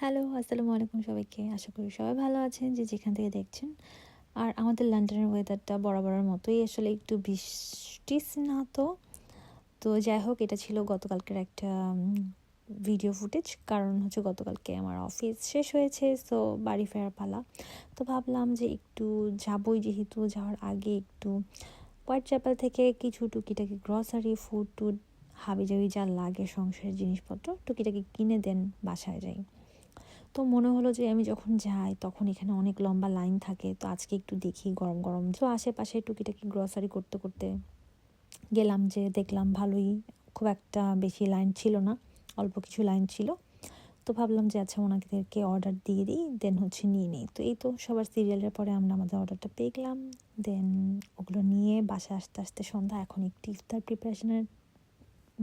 Hello, আসসালামু আলাইকুম সবাইকে। আশা করি সবাই ভালো আছেন যে যেখান থেকে দেখছেন। আর আমাদের লন্ডনের ওয়েদারটা বরাবরের মতোই আসলে একটু বৃষ্টি তো যাই হোক, এটা ছিল গতকালকের একটা ভিডিও ফুটেজ। কারণ হচ্ছে গতকালকে আমার অফিস শেষ হয়েছে, সো বাড়ি ফেরার পালা। তো ভাবলাম যে একটু যাবই, যেহেতু যাওয়ার আগে একটু হোয়াইট চ্যাপেল থেকে কিছু টুকিটাকি গ্রসারি ফুড টুড হাবিজাবি যা লাগে সংসারের জিনিসপত্র টুকিটাকি কিনে দেন বাসায় যাই। তো মনে হলো যে আমি যখন যাই তখন এখানে অনেক লম্বা লাইন থাকে, তো আজকে একটু দেখি গরম গরম। তো আশেপাশে টুকিটাকি গ্রসারি করতে করতে গেলাম, যে দেখলাম ভালোই, খুব একটা বেশি লাইন ছিল না, অল্প কিছু লাইন ছিল। তো ভাবলাম যে আচ্ছা ওনাদেরকে অর্ডার দিয়ে দিই, দেন হচ্ছে নিয়ে নিই। তো এই তো সবার সিরিয়ালের পরে আমরা আমাদের অর্ডারটা পেয়ে গেলাম। দেন ওগুলো নিয়ে বাসায় আস্তে আস্তে সন্ধ্যা। এখন একটু ইফতার প্রিপারেশনের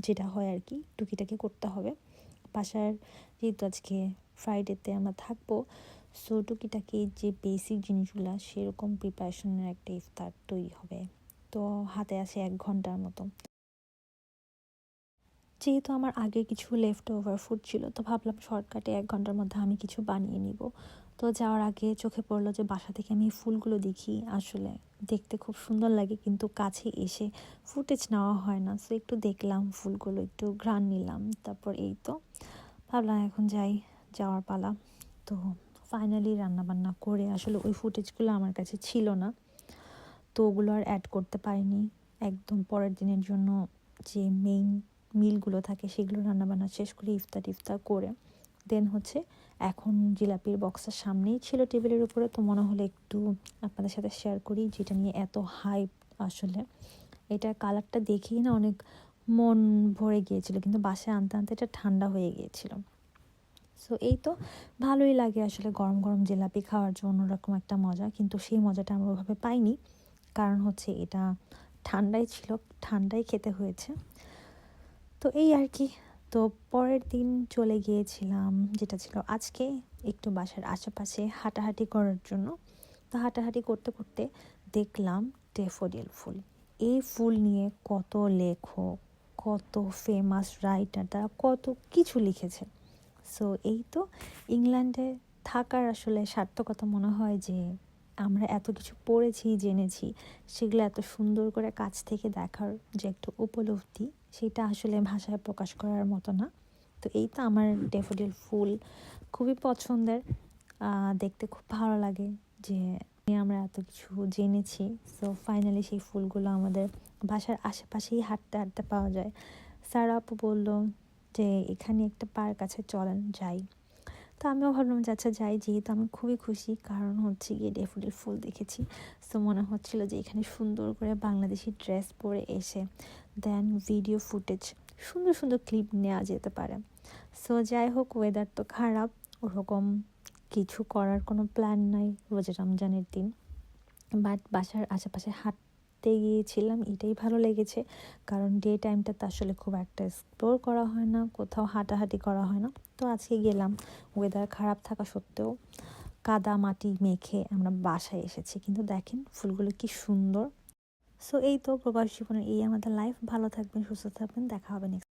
যেটা হয় আর কি টুকিটাকি করতে হবে বাসার, যেহেতু আজকে ফ্রাইডেতে আমরা থাকবো। সো টুকিটাকি যে বেসিক জিনিসগুলো সেরকম প্রিপারেশনের একটা ইফতার তৈরি হবে। তো হাতে আছে 1 ঘন্টার মতো। যেহেতু আমার আগে কিছু লেফট ওভার ফুড ছিল, তো ভাবলাম শর্টকাটে 1 ঘন্টার মধ্যে আমি কিছু বানিয়ে নিব। তো যাওয়ার আগে চোখে পড়লো যে বাসা থেকে আমি ফুলগুলো দেখি, আসলে দেখতে খুব সুন্দর লাগে, কিন্তু কাছে এসে ফুটেজ নেওয়া হয় না। সো একটু দেখলাম ফুলগুলো, একটু ঘ্রাণ নিলাম, তারপর এই তো ভাবলাম এখন যাওয়ার পালা। তো ফাইনালি রান্নাবান্না করে, আসলে ওই ফুটেজগুলো আমার কাছে ছিল না, তো ওগুলো আর অ্যাড করতে পারিনি। একদম পরের দিনের জন্য যে মেইন মিলগুলো থাকে সেগুলো রান্নাবান্না শেষ করে ইফতার করে দেন হচ্ছে এখন জিলাপির বক্সের সামনেই ছিল টেবিলের উপরে। তো মনে হলো একটু আপনাদের সাথে শেয়ার করি, যেটা নিয়ে এত হাইপ। আসলে এটার কালারটা দেখেই না অনেক মন ভরে গিয়েছিল, কিন্তু বাসায় আনতে আনতে এটা ঠান্ডা হয়ে গিয়েছিল। সো এই তো ভালোই লাগে আসলে গরম গরম জিলাপি খাওয়ার জন্য, অন্যরকম একটা মজা, কিন্তু সেই মজাটা আমরা ওইভাবে পাইনি। কারণ হচ্ছে এটা ঠান্ডাই ছিল, ঠান্ডাই খেতে হয়েছে। তো এই আর কি। তো পরের দিন চলে গিয়েছিলাম, যেটা ছিল আজকে, একটু বাসার আশেপাশে হাঁটাহাঁটি করার জন্য। তো হাঁটাহাঁটি করতে করতে দেখলাম ডেফোডিল ফুল। এই ফুল নিয়ে কত লেখক, কত ফেমাস রাইটার, তারা কত কিছু লিখেছে। সো এই তো ইংল্যান্ডে থাকার আসলে সার্থকতা মনে হয় যে আমরা এত কিছু পড়েছি, জেনেছি, সেগুলো এত সুন্দর করে কাছ থেকে দেখার যে একটা উপলব্ধি, সেটা আসলে ভাষায় প্রকাশ করার মতো না। তো এই তো আমার ডেফোডিল ফুল খুবই পছন্দের, দেখতে খুব ভালো লাগে যে আমরা এত কিছু জেনেছি। সো ফাইনালি সেই ফুলগুলো আমাদের বাসার আশেপাশেই হাঁটতে হাঁটতে পাওয়া যায়। স্যার আপু বললো যে এখানে একটা পার্ক আছে, চলেন যাই। তো আমিও ভাবলাম যে আচ্ছা যাই, যেহেতু আমি খুবই খুশি, কারণ হচ্ছে গিয়ে ডেফোডিল ফুল দেখেছি। সো মনে হচ্ছিল যে এখানে সুন্দর করে বাংলাদেশি ড্রেস পরে এসে দেন ভিডিও ফুটেজ, সুন্দর সুন্দর ক্লিপ নেওয়া যেতে পারে। সো যাই হোক, ওয়েদার তো খারাপ, ওরকম কিছু করার কোনো প্ল্যান নাই রোজা রমজানের দিন। বাট বাসার আশেপাশে হাঁটতে গিয়েছিলাম, এটাই ভালো লেগেছে। কারণ ডে টাইমটাতে আসলে খুব একটা এক্সপ্লোর করা হয় না, কোথাও হাঁটাহাঁটি করা হয় না। তো আজকে গেলাম, ওয়েদার খারাপ থাকা সত্ত্বেও কাদা মাটি মেখে আমরা বাসায় এসেছি, কিন্তু দেখেন ফুলগুলো কি সুন্দর। সো এই তো প্রবাস জীবনের এই আমাদের লাইফ। ভালো থাকবেন, সুস্থ থাকবেন, দেখা হবে নেক্সট।